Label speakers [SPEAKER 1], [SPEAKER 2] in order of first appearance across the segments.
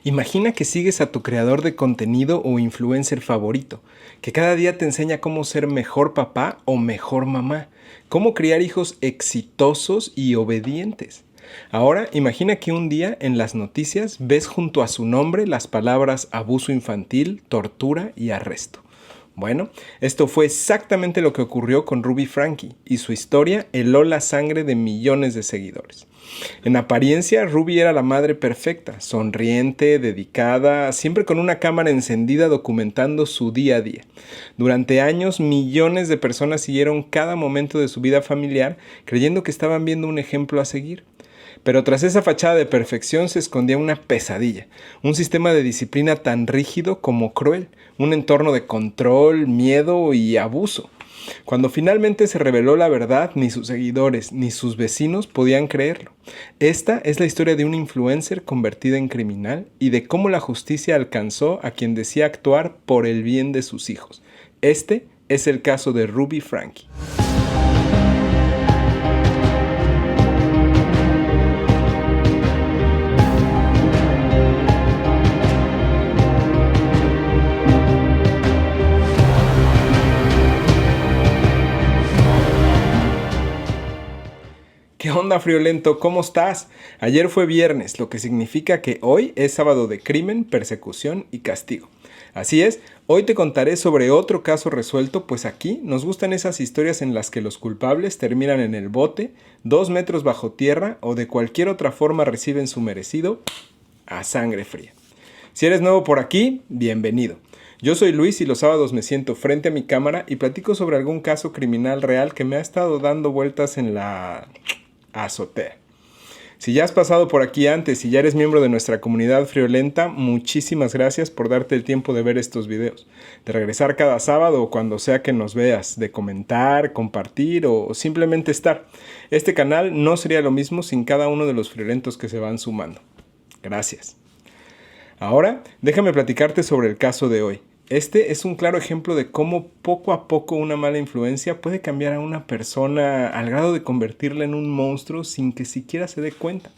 [SPEAKER 1] Imagina que sigues a tu creador de contenido o influencer favorito, que cada día te enseña cómo ser mejor papá o mejor mamá, cómo criar hijos exitosos y obedientes. Ahora imagina que un día en las noticias ves junto a su nombre las palabras abuso infantil, tortura y arresto. Bueno, esto fue exactamente lo que ocurrió con Ruby Franke y su historia heló la sangre de millones de seguidores. En apariencia, Ruby era la madre perfecta, sonriente, dedicada, siempre con una cámara encendida documentando su día a día. Durante años, millones de personas siguieron cada momento de su vida familiar creyendo que estaban viendo un ejemplo a seguir. Pero tras esa fachada de perfección se escondía una pesadilla, un sistema de disciplina tan rígido como cruel, un entorno de control, miedo y abuso. Cuando finalmente se reveló la verdad, ni sus seguidores ni sus vecinos podían creerlo. Esta es la historia de un influencer convertida en criminal y de cómo la justicia alcanzó a quien decía actuar por el bien de sus hijos. Este es el caso de Ruby Franke. ¿Qué onda, friolento? ¿Cómo estás? Ayer fue viernes, lo que significa que hoy es sábado de crimen, persecución y castigo. Así es, hoy te contaré sobre otro caso resuelto, pues aquí nos gustan esas historias en las que los culpables terminan en el bote, 2 metros bajo tierra o de cualquier otra forma reciben su merecido a sangre fría. Si eres nuevo por aquí, bienvenido. Yo soy Luis y los sábados me siento frente a mi cámara y platico sobre algún caso criminal real que me ha estado dando vueltas en la azotea. Si ya has pasado por aquí antes y ya eres miembro de nuestra comunidad friolenta, muchísimas gracias por darte el tiempo de ver estos videos, de regresar cada sábado o cuando sea que nos veas, de comentar, compartir o simplemente estar. Este canal no sería lo mismo sin cada uno de los friolentos que se van sumando. Gracias. Ahora, déjame platicarte sobre el caso de hoy. Este es un claro ejemplo de cómo poco a poco una mala influencia puede cambiar a una persona al grado de convertirla en un monstruo sin que siquiera se dé cuenta.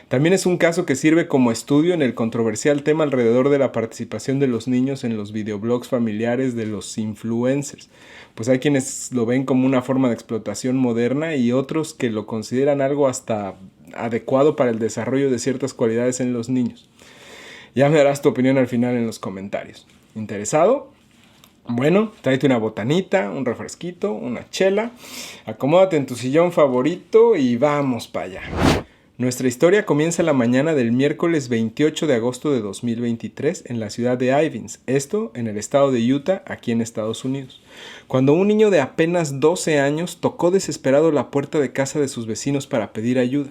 [SPEAKER 1] También es un caso que sirve como estudio en el controversial tema alrededor de la participación de los niños en los videoblogs familiares de los influencers. Pues hay quienes lo ven como una forma de explotación moderna y otros que lo consideran algo hasta adecuado para el desarrollo de ciertas cualidades en los niños. Ya me darás tu opinión al final en los comentarios. ¿Interesado? Bueno, tráete una botanita, un refresquito, una chela, acomódate en tu sillón favorito y vamos para allá. Nuestra historia comienza la mañana del miércoles 28 de agosto de 2023 en la ciudad de Ivins, esto en el estado de Utah, aquí en Estados Unidos, cuando un niño de apenas 12 años tocó desesperado la puerta de casa de sus vecinos para pedir ayuda.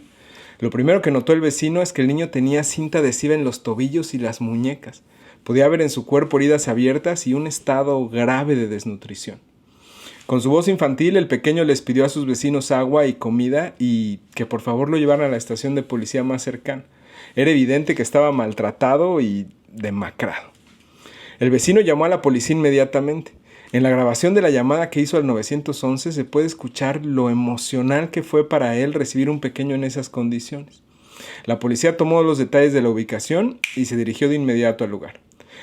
[SPEAKER 1] Lo primero que notó el vecino es que el niño tenía cinta adhesiva en los tobillos y las muñecas. Podía ver en su cuerpo heridas abiertas y un estado grave de desnutrición. Con su voz infantil, el pequeño les pidió a sus vecinos agua y comida y que por favor lo llevaran a la estación de policía más cercana. Era evidente que estaba maltratado y demacrado. El vecino llamó a la policía inmediatamente. En la grabación de la llamada que hizo al 911 se puede escuchar lo emocional que fue para él recibir un pequeño en esas condiciones. La policía tomó los detalles de la ubicación y se dirigió de inmediato al lugar.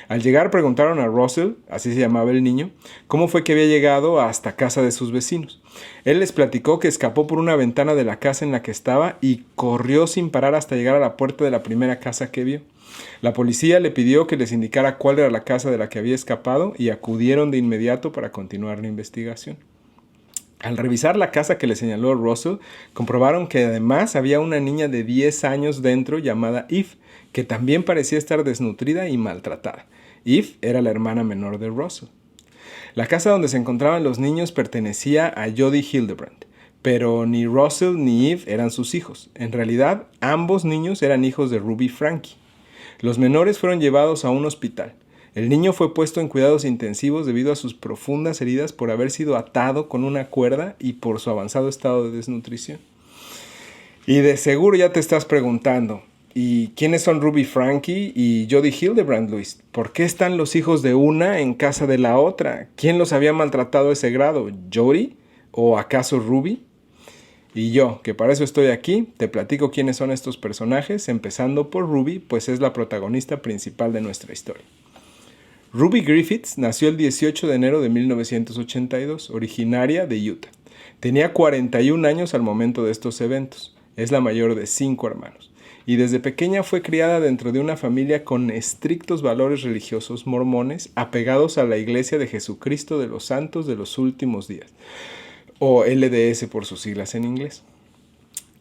[SPEAKER 1] Al llegar preguntaron a Russell, así se llamaba el niño, cómo fue que había llegado hasta casa de sus vecinos. Él les platicó que escapó por una ventana de la casa en la que estaba y corrió sin parar hasta llegar a la puerta de la primera casa que vio. La policía le pidió que les indicara cuál era la casa de la que había escapado y acudieron de inmediato para continuar la investigación. Al revisar la casa que le señaló Russell, comprobaron que además había una niña de 10 años dentro llamada Eve, que también parecía estar desnutrida y maltratada. Eve era la hermana menor de Russell. La casa donde se encontraban los niños pertenecía a Jody Hildebrand, pero ni Russell ni Eve eran sus hijos. En realidad, ambos niños eran hijos de Ruby Franke. Los menores fueron llevados a un hospital. El niño fue puesto en cuidados intensivos debido a sus profundas heridas por haber sido atado con una cuerda y por su avanzado estado de desnutrición. Y de seguro ya te estás preguntando, ¿y quiénes son Ruby Franke y Jody Hildebrand, Luis? ¿Por qué están los hijos de una en casa de la otra? ¿Quién los había maltratado a ese grado? ¿Jody? ¿O acaso Ruby? Y yo, que para eso estoy aquí, te platico quiénes son estos personajes, empezando por Ruby, pues es la protagonista principal de nuestra historia. Ruby Griffiths nació el 18 de enero de 1982, originaria de Utah. Tenía 41 años al momento de estos eventos. Es la mayor de 5 hermanos. Y desde pequeña fue criada dentro de una familia con estrictos valores religiosos mormones apegados a la Iglesia de Jesucristo de los Santos de los Últimos Días, o LDS por sus siglas en inglés.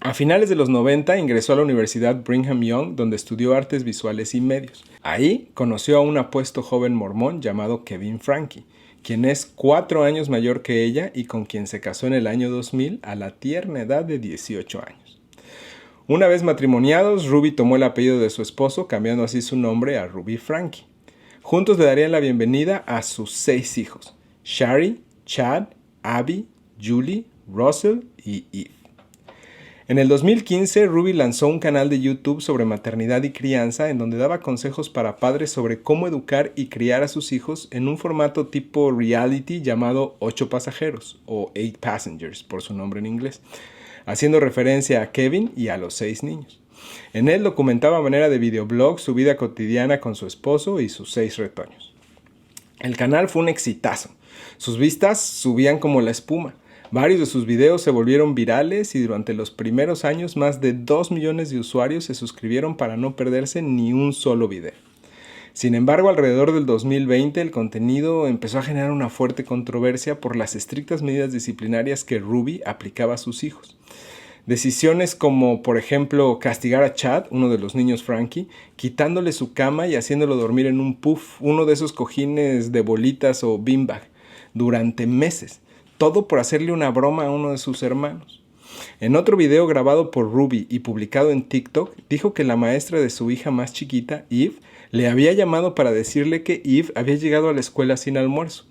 [SPEAKER 1] A finales de los 90 ingresó a la Universidad Brigham Young, donde estudió artes visuales y medios. Ahí conoció a un apuesto joven mormón llamado Kevin Franke, quien es 4 años mayor que ella y con quien se casó en el año 2000 a la tierna edad de 18 años. Una vez matrimoniados, Ruby tomó el apellido de su esposo, cambiando así su nombre a Ruby Franke. Juntos le darían la bienvenida a sus 6 hijos: Shari, Chad, Abby, Julie, Russell y Eve. En el 2015, Ruby lanzó un canal de YouTube sobre maternidad y crianza en donde daba consejos para padres sobre cómo educar y criar a sus hijos en un formato tipo reality llamado 8 pasajeros o 8 Passengers por su nombre en inglés, haciendo referencia a Kevin y a los 6 niños. En él documentaba a manera de videoblog su vida cotidiana con su esposo y sus 6 retoños. El canal fue un exitazo. Sus vistas subían como la espuma. Varios de sus videos se volvieron virales y durante los primeros años más de 2 millones de usuarios se suscribieron para no perderse ni un solo video. Sin embargo, alrededor del 2020 el contenido empezó a generar una fuerte controversia por las estrictas medidas disciplinarias que Ruby aplicaba a sus hijos. Decisiones como, por ejemplo, castigar a Chad, uno de los niños Frankie, quitándole su cama y haciéndolo dormir en un puff, uno de esos cojines de bolitas o beanbag, durante meses. Todo por hacerle una broma a uno de sus hermanos. En otro video grabado por Ruby y publicado en TikTok, dijo que la maestra de su hija más chiquita, Eve, le había llamado para decirle que Eve había llegado a la escuela sin almuerzo.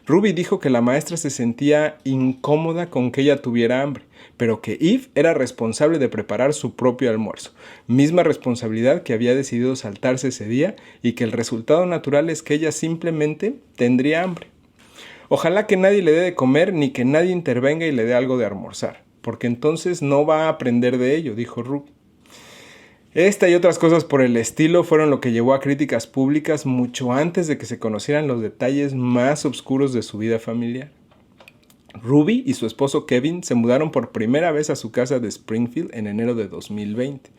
[SPEAKER 1] Ruby dijo que la maestra se sentía incómoda con que ella tuviera hambre, pero que Eve era responsable de preparar su propio almuerzo, misma responsabilidad que había decidido saltarse ese día y que el resultado natural es que ella simplemente tendría hambre. Ojalá que nadie le dé de comer ni que nadie intervenga y le dé algo de almorzar, porque entonces no va a aprender de ello, dijo Ruby. Esta y otras cosas por el estilo fueron lo que llevó a críticas públicas mucho antes de que se conocieran los detalles más oscuros de su vida familiar. Ruby y su esposo Kevin se mudaron por primera vez a su casa de Springfield en enero de 2020.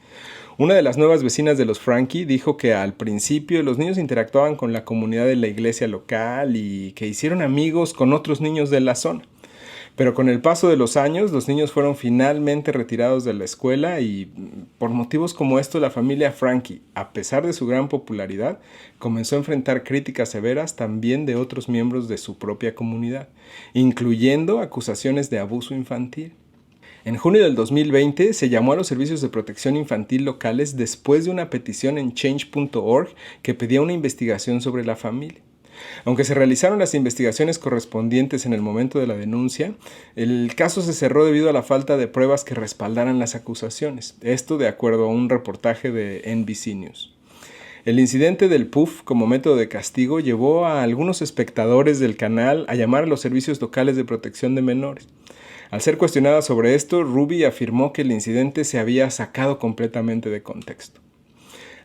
[SPEAKER 1] Una de las nuevas vecinas de los Franke dijo que al principio los niños interactuaban con la comunidad de la iglesia local y que hicieron amigos con otros niños de la zona. Pero con el paso de los años, los niños fueron finalmente retirados de la escuela y por motivos como estos, la familia Franke, a pesar de su gran popularidad, comenzó a enfrentar críticas severas también de otros miembros de su propia comunidad, incluyendo acusaciones de abuso infantil. En junio del 2020 se llamó a los servicios de protección infantil locales después de una petición en change.org que pedía una investigación sobre la familia. Aunque se realizaron las investigaciones correspondientes en el momento de la denuncia, el caso se cerró debido a la falta de pruebas que respaldaran las acusaciones. Esto de acuerdo a un reportaje de NBC News. El incidente del puff como método de castigo llevó a algunos espectadores del canal a llamar a los servicios locales de protección de menores. Al ser cuestionada sobre esto, Ruby afirmó que el incidente se había sacado completamente de contexto.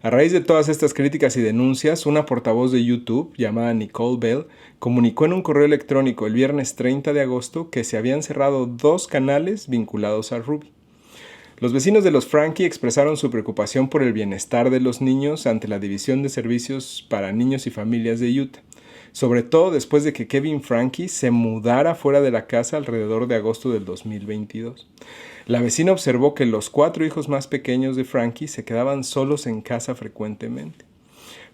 [SPEAKER 1] A raíz de todas estas críticas y denuncias, una portavoz de YouTube, llamada Nicole Bell, comunicó en un correo electrónico el viernes 30 de agosto que se habían cerrado 2 canales vinculados a Ruby. Los vecinos de los Franke expresaron su preocupación por el bienestar de los niños ante la División de Servicios para Niños y Familias de Utah, sobre todo después de que Kevin Franke se mudara fuera de la casa alrededor de agosto del 2022. La vecina observó que los 4 hijos más pequeños de Franke se quedaban solos en casa frecuentemente.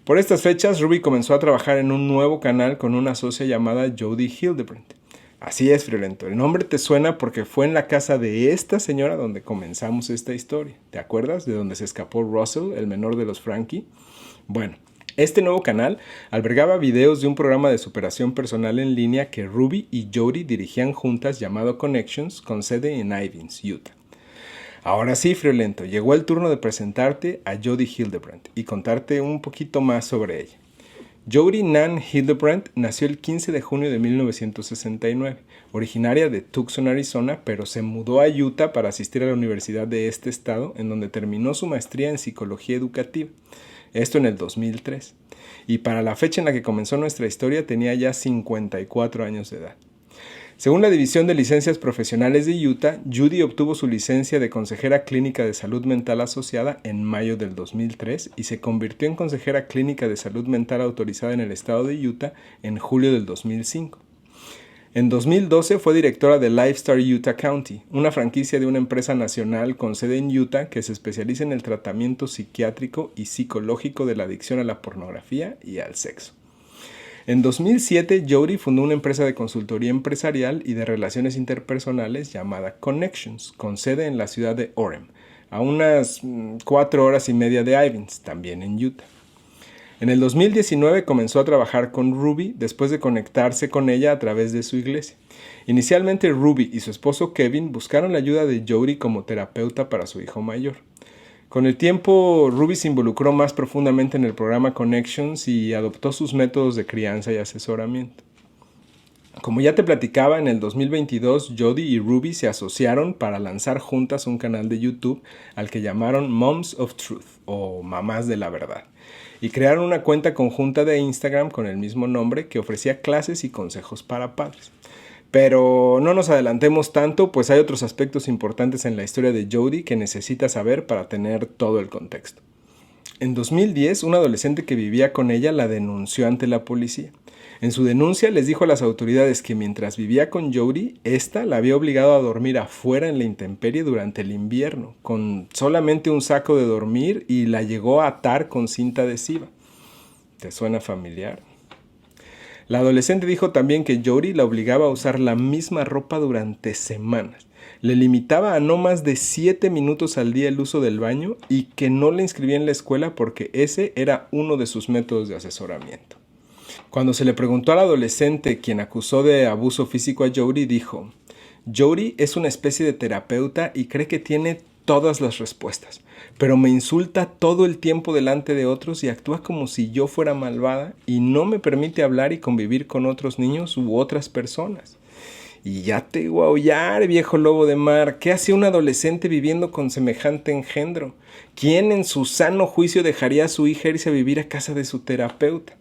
[SPEAKER 1] Por estas fechas, Ruby comenzó a trabajar en un nuevo canal con una socia llamada Jody Hildebrandt. Así es, Friolento, el nombre te suena porque fue en la casa de esta señora donde comenzamos esta historia. ¿Te acuerdas de donde se escapó Russell, el menor de los Franke? Bueno, este nuevo canal albergaba videos de un programa de superación personal en línea que Ruby y Jody dirigían juntas llamado Connections, con sede en Ivins, Utah. Ahora sí, Friolento, llegó el turno de presentarte a Jody Hildebrandt y contarte un poquito más sobre ella. Jodi Nan Hildebrandt nació el 15 de junio de 1969, originaria de Tucson, Arizona, pero se mudó a Utah para asistir a la universidad de este estado, en donde terminó su maestría en psicología educativa. Esto en el 2003. Y para la fecha en la que comenzó nuestra historia tenía ya 54 años de edad. Según la División de Licencias Profesionales de Utah, Judy obtuvo su licencia de consejera clínica de salud mental asociada en mayo del 2003 y se convirtió en consejera clínica de salud mental autorizada en el estado de Utah en julio del 2005. En 2012 fue directora de Lifestar Utah County, una franquicia de una empresa nacional con sede en Utah que se especializa en el tratamiento psiquiátrico y psicológico de la adicción a la pornografía y al sexo. En 2007, Jodi fundó una empresa de consultoría empresarial y de relaciones interpersonales llamada Connections, con sede en la ciudad de Orem, a unas 4 horas y media de Ivins, también en Utah. En el 2019 comenzó a trabajar con Ruby después de conectarse con ella a través de su iglesia. Inicialmente Ruby y su esposo Kevin buscaron la ayuda de Jodi como terapeuta para su hijo mayor. Con el tiempo, Ruby se involucró más profundamente en el programa Connections y adoptó sus métodos de crianza y asesoramiento. Como ya te platicaba, en el 2022, Jodi y Ruby se asociaron para lanzar juntas un canal de YouTube al que llamaron Moms of Truth, o Mamás de la Verdad, y crearon una cuenta conjunta de Instagram con el mismo nombre que ofrecía clases y consejos para padres. Pero no nos adelantemos tanto, pues hay otros aspectos importantes en la historia de Jodi que necesitas saber para tener todo el contexto. En 2010, un adolescente que vivía con ella la denunció ante la policía. En su denuncia les dijo a las autoridades que mientras vivía con Jodi, ésta la había obligado a dormir afuera en la intemperie durante el invierno, con solamente un saco de dormir, y la llegó a atar con cinta adhesiva. ¿Te suena familiar? La adolescente dijo también que Jodi la obligaba a usar la misma ropa durante semanas. Le limitaba a no más de 7 minutos al día el uso del baño y que no la inscribía en la escuela porque ese era uno de sus métodos de asesoramiento. Cuando se le preguntó al adolescente, quien acusó de abuso físico a Jodi, dijo: Jodi es una especie de terapeuta y cree que tiene todas las respuestas, pero me insulta todo el tiempo delante de otros y actúa como si yo fuera malvada y no me permite hablar y convivir con otros niños u otras personas. Y ya te voy a aullar, viejo lobo de mar. ¿Qué hace un adolescente viviendo con semejante engendro? ¿Quién en su sano juicio dejaría a su hija irse a vivir a casa de su terapeuta?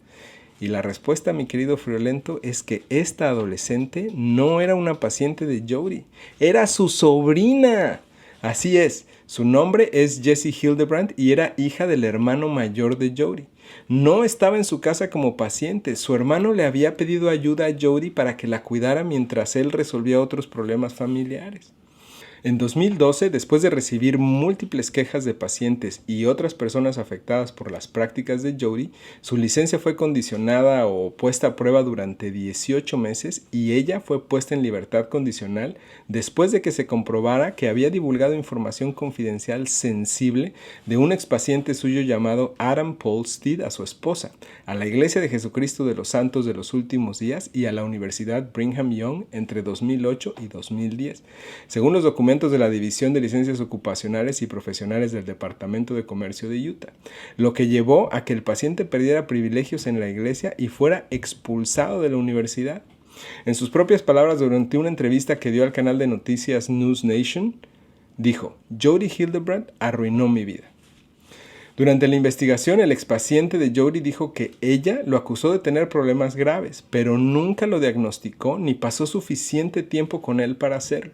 [SPEAKER 1] Y la respuesta, mi querido Friolento, es que esta adolescente no era una paciente de Jodi, era su sobrina. Así es, su nombre es Jessie Hildebrandt y era hija del hermano mayor de Jodi. No estaba en su casa como paciente, su hermano le había pedido ayuda a Jodi para que la cuidara mientras él resolvía otros problemas familiares. En 2012, después de recibir múltiples quejas de pacientes y otras personas afectadas por las prácticas de Jodi, su licencia fue condicionada o puesta a prueba durante 18 meses y ella fue puesta en libertad condicional después de que se comprobara que había divulgado información confidencial sensible de un expaciente suyo llamado Adam Paul Steed a su esposa, a la Iglesia de Jesucristo de los Santos de los Últimos Días y a la Universidad Brigham Young entre 2008 y 2010. Según los documentos de la División de Licencias Ocupacionales y Profesionales del Departamento de Comercio de Utah, lo que llevó a que el paciente perdiera privilegios en la iglesia y fuera expulsado de la universidad. En sus propias palabras, durante una entrevista que dio al canal de noticias News Nation, dijo: Jodi Hildebrandt arruinó mi vida. Durante la investigación, el expaciente de Jodi dijo que ella lo acusó de tener problemas graves, pero nunca lo diagnosticó ni pasó suficiente tiempo con él para hacerlo.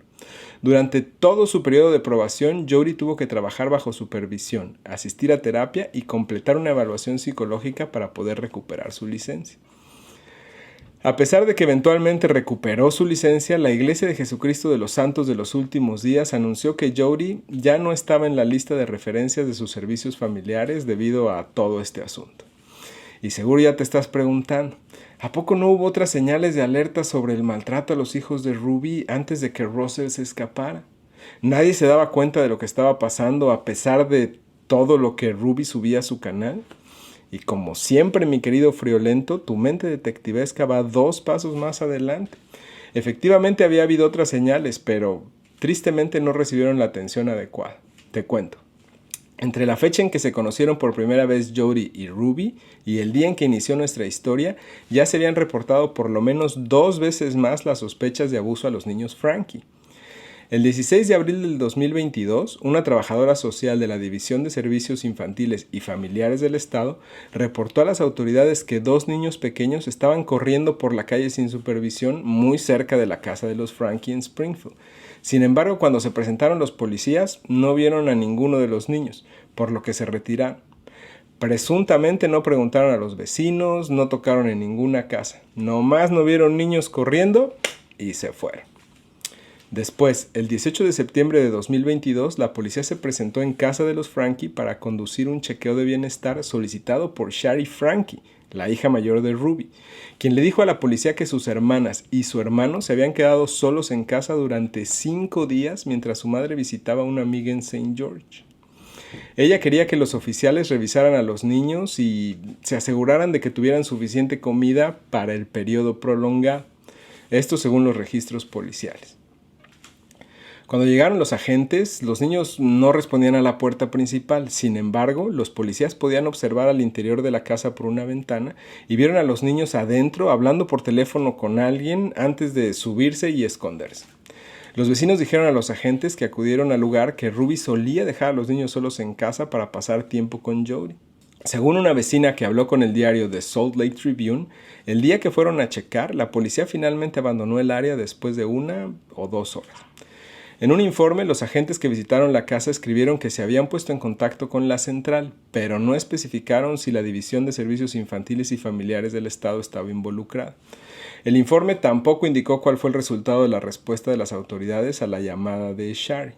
[SPEAKER 1] Durante todo su periodo de probación, Jodi tuvo que trabajar bajo supervisión, asistir a terapia y completar una evaluación psicológica para poder recuperar su licencia. A pesar de que eventualmente recuperó su licencia, la Iglesia de Jesucristo de los Santos de los Últimos Días anunció que Jodi ya no estaba en la lista de referencias de sus servicios familiares debido a todo este asunto. Y seguro ya te estás preguntando, ¿a poco no hubo otras señales de alerta sobre el maltrato a los hijos de Ruby antes de que Russell se escapara? ¿Nadie se daba cuenta de lo que estaba pasando a pesar de todo lo que Ruby subía a su canal? Y como siempre, mi querido Friolento, tu mente detectivesca va 2 pasos más adelante. Efectivamente había habido otras señales, pero tristemente no recibieron la atención adecuada. Te cuento. Entre la fecha en que se conocieron por primera vez Jody y Ruby y el día en que inició nuestra historia, ya se habían reportado por lo menos 2 veces más las sospechas de abuso a los niños Frankie. El 16 de abril del 2022, una trabajadora social de la División de Servicios Infantiles y Familiares del Estado reportó a las autoridades que 2 niños pequeños estaban corriendo por la calle sin supervisión muy cerca de la casa de los Frankie en Springfield. Sin embargo, cuando se presentaron los policías, no vieron a ninguno de los niños, por lo que se retiraron. Presuntamente no preguntaron a los vecinos, no tocaron en ninguna casa. Nomás no vieron niños corriendo y se fueron. Después, el 18 de septiembre de 2022, la policía se presentó en casa de los Frankie para conducir un chequeo de bienestar solicitado por Shari Frankie, la hija mayor de Ruby, quien le dijo a la policía que sus hermanas y su hermano se habían quedado solos en casa durante 5 días mientras su madre visitaba a una amiga en St. George. Ella quería que los oficiales revisaran a los niños y se aseguraran de que tuvieran suficiente comida para el periodo prolongado. Esto según los registros policiales. Cuando llegaron los agentes, los niños no respondían a la puerta principal. Sin embargo, los policías podían observar al interior de la casa por una ventana y vieron a los niños adentro hablando por teléfono con alguien antes de subirse y esconderse. Los vecinos dijeron a los agentes que acudieron al lugar que Ruby solía dejar a los niños solos en casa para pasar tiempo con Jody. Según una vecina que habló con el diario The Salt Lake Tribune, el día que fueron a checar, la policía finalmente abandonó el área después de 1 o 2 horas. En un informe, los agentes que visitaron la casa escribieron que se habían puesto en contacto con la central, pero no especificaron si la División de Servicios Infantiles y Familiares del Estado estaba involucrada. El informe tampoco indicó cuál fue el resultado de la respuesta de las autoridades a la llamada de Shari.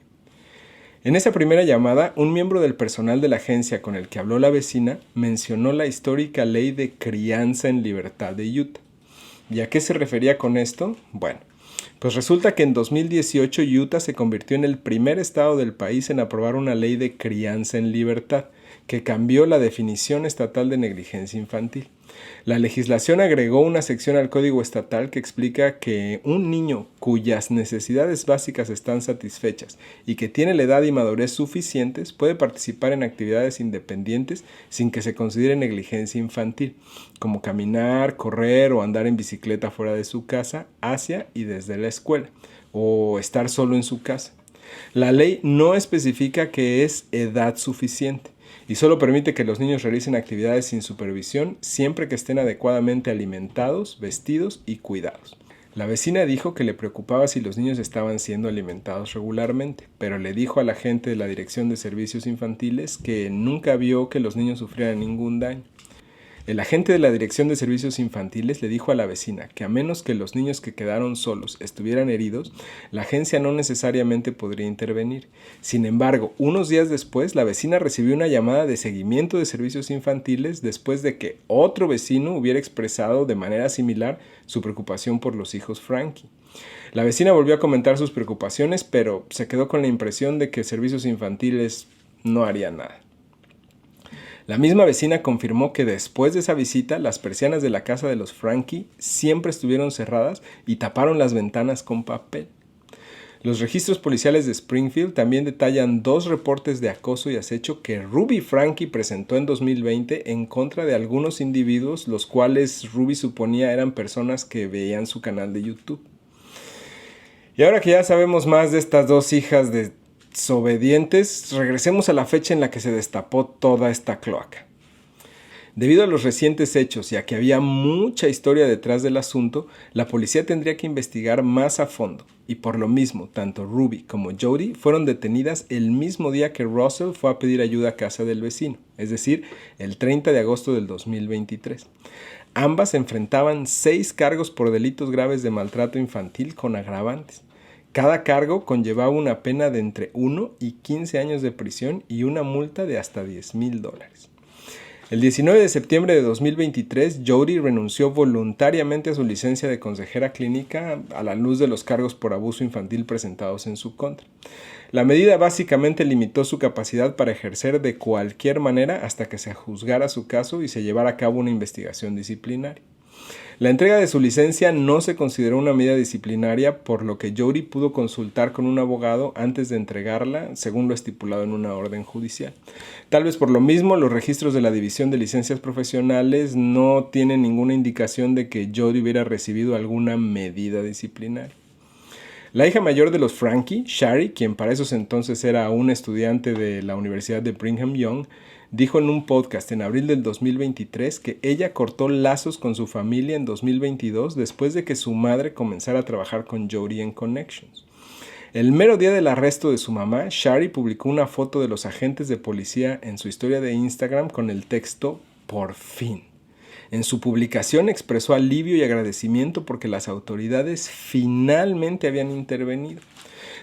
[SPEAKER 1] En esa primera llamada, un miembro del personal de la agencia con el que habló la vecina mencionó la histórica ley de crianza en libertad de Utah. ¿Y a qué se refería con esto? Bueno, pues resulta que en 2018 Utah se convirtió en el primer estado del país en aprobar una ley de crianza en libertad, que cambió la definición estatal de negligencia infantil. La legislación agregó una sección al Código Estatal que explica que un niño cuyas necesidades básicas están satisfechas y que tiene la edad y madurez suficientes puede participar en actividades independientes sin que se considere negligencia infantil, como caminar, correr o andar en bicicleta fuera de su casa, hacia y desde la escuela, o estar solo en su casa. La ley no especifica que es edad suficiente y solo permite que los niños realicen actividades sin supervisión siempre que estén adecuadamente alimentados, vestidos y cuidados. La vecina dijo que le preocupaba si los niños estaban siendo alimentados regularmente, pero le dijo a la gente de la Dirección de Servicios Infantiles que nunca vio que los niños sufrieran ningún daño. El agente de la Dirección de Servicios Infantiles le dijo a la vecina que a menos que los niños que quedaron solos estuvieran heridos, la agencia no necesariamente podría intervenir. Sin embargo, unos días después, la vecina recibió una llamada de seguimiento de servicios infantiles después de que otro vecino hubiera expresado de manera similar su preocupación por los hijos Frankie. La vecina volvió a comentar sus preocupaciones, pero se quedó con la impresión de que servicios infantiles no haría nada. La misma vecina confirmó que después de esa visita, las persianas de la casa de los Frankie siempre estuvieron cerradas y taparon las ventanas con papel. Los registros policiales de Springfield también detallan 2 reportes de acoso y acecho que Ruby Frankie presentó en 2020 en contra de algunos individuos, los cuales Ruby suponía eran personas que veían su canal de YouTube. Y ahora que ya sabemos más de estas 2 hijas desobedientes, regresemos a la fecha en la que se destapó toda esta cloaca. Debido a los recientes hechos y a que había mucha historia detrás del asunto, la policía tendría que investigar más a fondo, y por lo mismo, tanto Ruby como Jody fueron detenidas el mismo día que Russell fue a pedir ayuda a casa del vecino, es decir, el 30 de agosto del 2023. Ambas enfrentaban 6 cargos por delitos graves de maltrato infantil con agravantes. Cada cargo conllevaba una pena de entre 1 y 15 años de prisión y una multa de hasta $10,000. El 19 de septiembre de 2023, Jody renunció voluntariamente a su licencia de consejera clínica a la luz de los cargos por abuso infantil presentados en su contra. La medida básicamente limitó su capacidad para ejercer de cualquier manera hasta que se juzgara su caso y se llevara a cabo una investigación disciplinaria. La entrega de su licencia no se consideró una medida disciplinaria, por lo que Jody pudo consultar con un abogado antes de entregarla, según lo estipulado en una orden judicial. Tal vez por lo mismo, los registros de la División de Licencias Profesionales no tienen ninguna indicación de que Jody hubiera recibido alguna medida disciplinaria. La hija mayor de los Franke, Shari, quien para esos entonces era un estudiante de la Universidad de Brigham Young, dijo en un podcast en abril del 2023 que ella cortó lazos con su familia en 2022 después de que su madre comenzara a trabajar con Jody en Connections. El mero día del arresto de su mamá, Shari publicó una foto de los agentes de policía en su historia de Instagram con el texto "Por fin". En su publicación expresó alivio y agradecimiento porque las autoridades finalmente habían intervenido.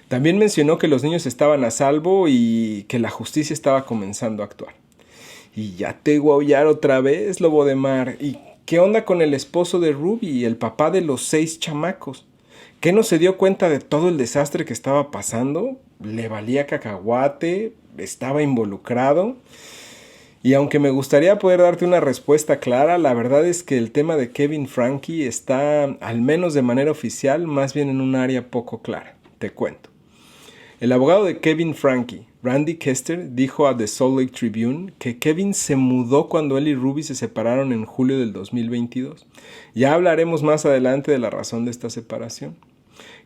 [SPEAKER 1] También mencionó que los niños estaban a salvo y que la justicia estaba comenzando a actuar. Y ya te voy a aullar otra vez, lobo de mar. ¿Y qué onda con el esposo de Ruby, el papá de los 6 chamacos? ¿Qué no se dio cuenta de todo el desastre que estaba pasando? ¿Le valía cacahuate? ¿Estaba involucrado? Y aunque me gustaría poder darte una respuesta clara, la verdad es que el tema de Kevin Franke está, al menos de manera oficial, más bien en un área poco clara. Te cuento. El abogado de Kevin Franke, Randy Kester, dijo a The Salt Lake Tribune que Kevin se mudó cuando él y Ruby se separaron en julio del 2022. Ya hablaremos más adelante de la razón de esta separación.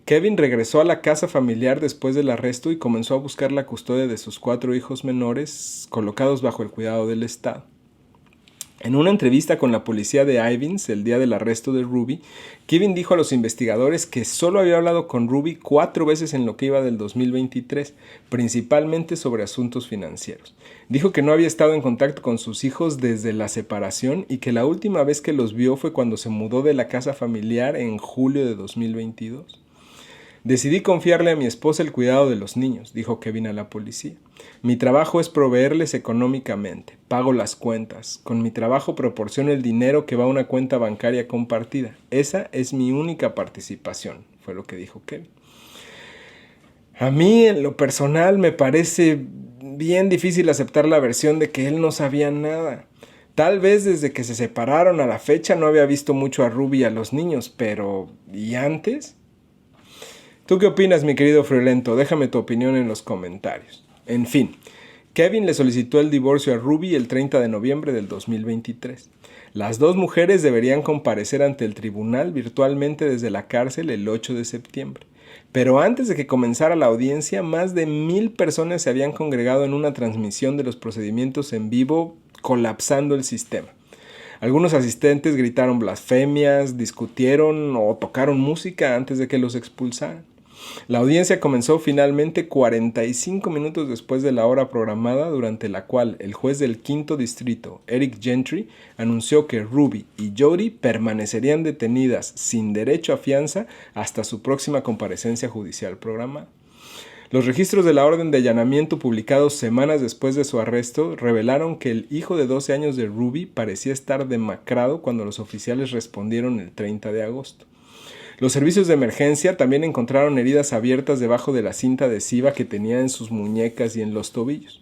[SPEAKER 1] Kevin regresó a la casa familiar después del arresto y comenzó a buscar la custodia de sus 4 hijos menores colocados bajo el cuidado del Estado. En una entrevista con la policía de Ivins el día del arresto de Ruby, Kevin dijo a los investigadores que solo había hablado con Ruby 4 veces en lo que iba del 2023, principalmente sobre asuntos financieros. Dijo que no había estado en contacto con sus hijos desde la separación y que la última vez que los vio fue cuando se mudó de la casa familiar en julio de 2022. Decidí confiarle a mi esposa el cuidado de los niños, dijo Kevin a la policía. Mi trabajo es proveerles económicamente, pago las cuentas. Con mi trabajo proporciono el dinero que va a una cuenta bancaria compartida. Esa es mi única participación, fue lo que dijo Kevin. A mí, en lo personal, me parece bien difícil aceptar la versión de que él no sabía nada. Tal vez desde que se separaron a la fecha no había visto mucho a Ruby y a los niños, pero ¿y antes? ¿Tú qué opinas, mi querido Friolento? Déjame tu opinión en los comentarios. En fin, Kevin le solicitó el divorcio a Ruby el 30 de noviembre del 2023. Las 2 mujeres deberían comparecer ante el tribunal virtualmente desde la cárcel el 8 de septiembre. Pero antes de que comenzara la audiencia, más de 1,000 personas se habían congregado en una transmisión de los procedimientos en vivo, colapsando el sistema. Algunos asistentes gritaron blasfemias, discutieron o tocaron música antes de que los expulsaran. La audiencia comenzó finalmente 45 minutos después de la hora programada, durante la cual el juez del 5º distrito, Eric Gentry, anunció que Ruby y Jody permanecerían detenidas sin derecho a fianza hasta su próxima comparecencia judicial programada. Los registros de la orden de allanamiento publicados semanas después de su arresto revelaron que el hijo de 12 años de Ruby parecía estar demacrado cuando los oficiales respondieron el 30 de agosto. Los servicios de emergencia también encontraron heridas abiertas debajo de la cinta adhesiva que tenía en sus muñecas y en los tobillos.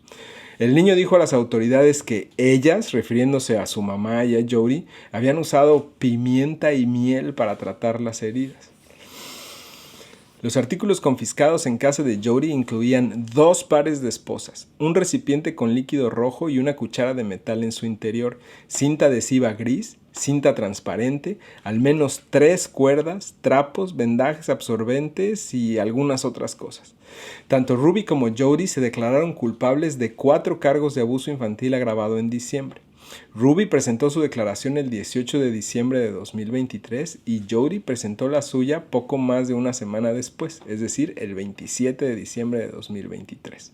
[SPEAKER 1] El niño dijo a las autoridades que ellas, refiriéndose a su mamá y a Jody, habían usado pimienta y miel para tratar las heridas. Los artículos confiscados en casa de Jody incluían 2 pares de esposas, un recipiente con líquido rojo y una cuchara de metal en su interior, cinta adhesiva gris, cinta transparente, al menos 3 cuerdas, trapos, vendajes absorbentes y algunas otras cosas. Tanto Ruby como Jody se declararon culpables de 4 cargos de abuso infantil agravado en diciembre. Ruby presentó su declaración el 18 de diciembre de 2023 y Jody presentó la suya poco más de una semana después, es decir, el 27 de diciembre de 2023.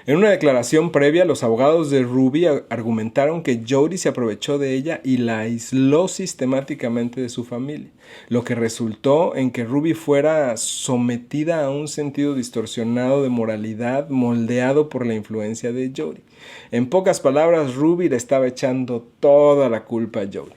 [SPEAKER 1] En una declaración previa, los abogados de Ruby argumentaron que Jody se aprovechó de ella y la aisló sistemáticamente de su familia, lo que resultó en que Ruby fuera sometida a un sentido distorsionado de moralidad moldeado por la influencia de Jody. En pocas palabras, Ruby le estaba echando toda la culpa a Jody.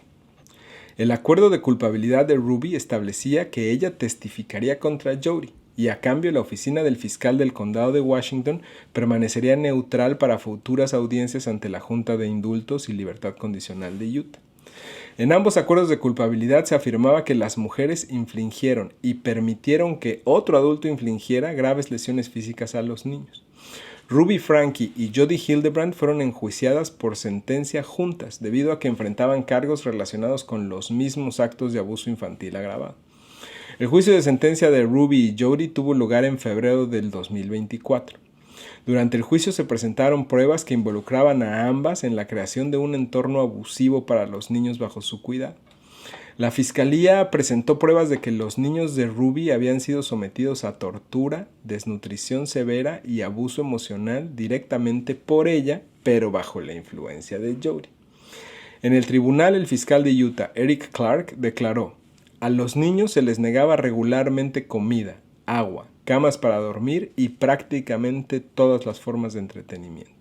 [SPEAKER 1] El acuerdo de culpabilidad de Ruby establecía que ella testificaría contra Jody, y a cambio la oficina del fiscal del condado de Washington permanecería neutral para futuras audiencias ante la Junta de Indultos y Libertad Condicional de Utah. En ambos acuerdos de culpabilidad se afirmaba que las mujeres infligieron y permitieron que otro adulto infligiera graves lesiones físicas a los niños. Ruby Franke y Jodi Hildebrandt fueron enjuiciadas por sentencia juntas debido a que enfrentaban cargos relacionados con los mismos actos de abuso infantil agravado. El juicio de sentencia de Ruby y Jodi tuvo lugar en febrero del 2024. Durante el juicio se presentaron pruebas que involucraban a ambas en la creación de un entorno abusivo para los niños bajo su cuidado. La fiscalía presentó pruebas de que los niños de Ruby habían sido sometidos a tortura, desnutrición severa y abuso emocional directamente por ella, pero bajo la influencia de Jodi. En el tribunal, el fiscal de Utah, Eric Clark, declaró: a los niños se les negaba regularmente comida, agua, camas para dormir y prácticamente todas las formas de entretenimiento.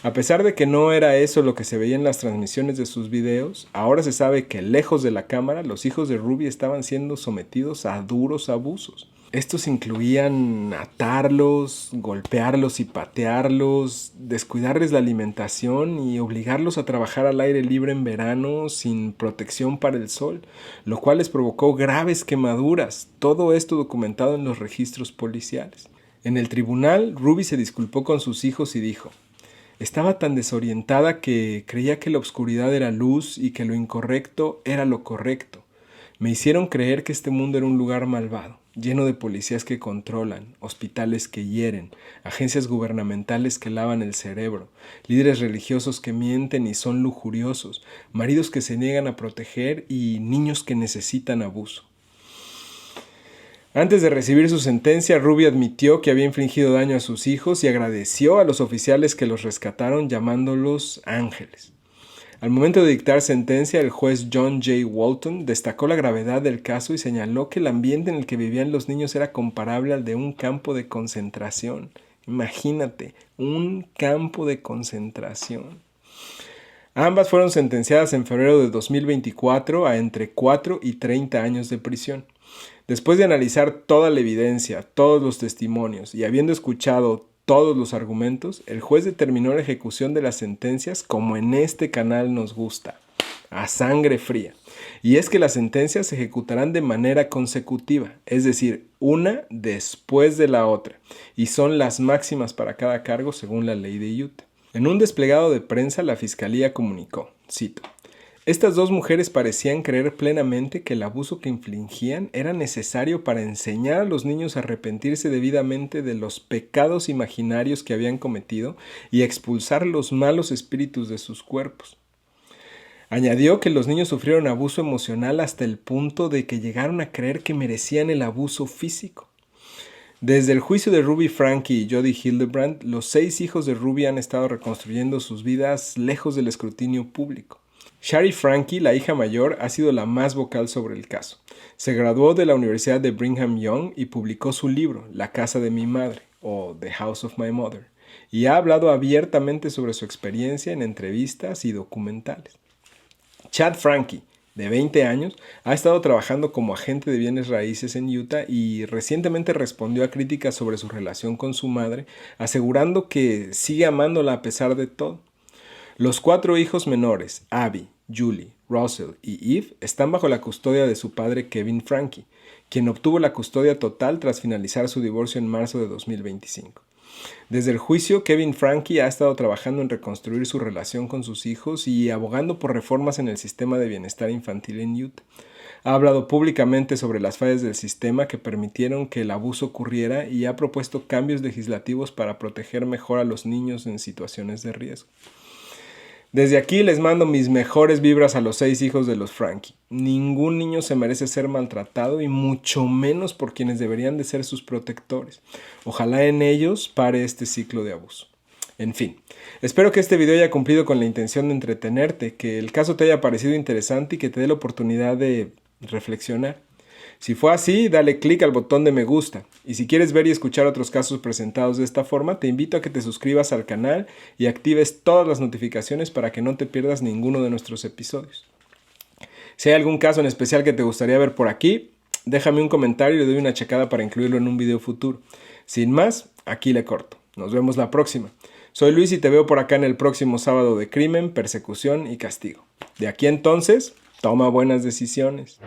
[SPEAKER 1] A pesar de que no era eso lo que se veía en las transmisiones de sus videos, ahora se sabe que lejos de la cámara, los hijos de Ruby estaban siendo sometidos a duros abusos. Estos incluían atarlos, golpearlos y patearlos, descuidarles la alimentación y obligarlos a trabajar al aire libre en verano sin protección para el sol, lo cual les provocó graves quemaduras, todo esto documentado en los registros policiales. En el tribunal, Ruby se disculpó con sus hijos y dijo: estaba tan desorientada que creía que la oscuridad era luz y que lo incorrecto era lo correcto. Me hicieron creer que este mundo era un lugar malvado, lleno de policías que controlan, hospitales que hieren, agencias gubernamentales que lavan el cerebro, líderes religiosos que mienten y son lujuriosos, maridos que se niegan a proteger y niños que necesitan abuso. Antes de recibir su sentencia, Ruby admitió que había infligido daño a sus hijos y agradeció a los oficiales que los rescataron llamándolos ángeles. Al momento de dictar sentencia, el juez John J. Walton destacó la gravedad del caso y señaló que el ambiente en el que vivían los niños era comparable al de un campo de concentración. Imagínate, un campo de concentración. Ambas fueron sentenciadas en febrero de 2024 a entre 4 y 30 años de prisión. Después de analizar toda la evidencia, todos los testimonios y habiendo escuchado todos los argumentos, el juez determinó la ejecución de las sentencias como en este canal nos gusta, a sangre fría. Y es que las sentencias se ejecutarán de manera consecutiva, es decir, una después de la otra, y son las máximas para cada cargo según la ley de Utah. En un desplegado de prensa, la fiscalía comunicó, cito: estas dos mujeres parecían creer plenamente que el abuso que infligían era necesario para enseñar a los niños a arrepentirse debidamente de los pecados imaginarios que habían cometido y a expulsar los malos espíritus de sus cuerpos. Añadió que los niños sufrieron abuso emocional hasta el punto de que llegaron a creer que merecían el abuso físico. Desde el juicio de Ruby Franke y Jodi Hildebrandt, los 6 hijos de Ruby han estado reconstruyendo sus vidas lejos del escrutinio público. Shari Franke, la hija mayor, ha sido la más vocal sobre el caso. Se graduó de la Universidad de Brigham Young y publicó su libro, La casa de mi madre, o The House of My Mother, y ha hablado abiertamente sobre su experiencia en entrevistas y documentales. Chad Franke, de 20 años, ha estado trabajando como agente de bienes raíces en Utah y recientemente respondió a críticas sobre su relación con su madre, asegurando que sigue amándola a pesar de todo. Los 4 hijos menores, Abby, Julie, Russell y Eve, están bajo la custodia de su padre Kevin Franke, quien obtuvo la custodia total tras finalizar su divorcio en marzo de 2025. Desde el juicio, Kevin Franke ha estado trabajando en reconstruir su relación con sus hijos y abogando por reformas en el sistema de bienestar infantil en Utah. Ha hablado públicamente sobre las fallas del sistema que permitieron que el abuso ocurriera y ha propuesto cambios legislativos para proteger mejor a los niños en situaciones de riesgo. Desde aquí les mando mis mejores vibras a los 6 hijos de los Franke. Ningún niño se merece ser maltratado y mucho menos por quienes deberían de ser sus protectores. Ojalá en ellos pare este ciclo de abuso. En fin, espero que este video haya cumplido con la intención de entretenerte, que el caso te haya parecido interesante y que te dé la oportunidad de reflexionar. Si fue así, dale click al botón de me gusta. Y si quieres ver y escuchar otros casos presentados de esta forma, te invito a que te suscribas al canal y actives todas las notificaciones para que no te pierdas ninguno de nuestros episodios. Si hay algún caso en especial que te gustaría ver por aquí, déjame un comentario y le doy una checada para incluirlo en un video futuro. Sin más, aquí le corto. Nos vemos la próxima. Soy Luis y te veo por acá en el próximo sábado de Crimen, Persecución y Castigo. De aquí entonces, Toma buenas decisiones.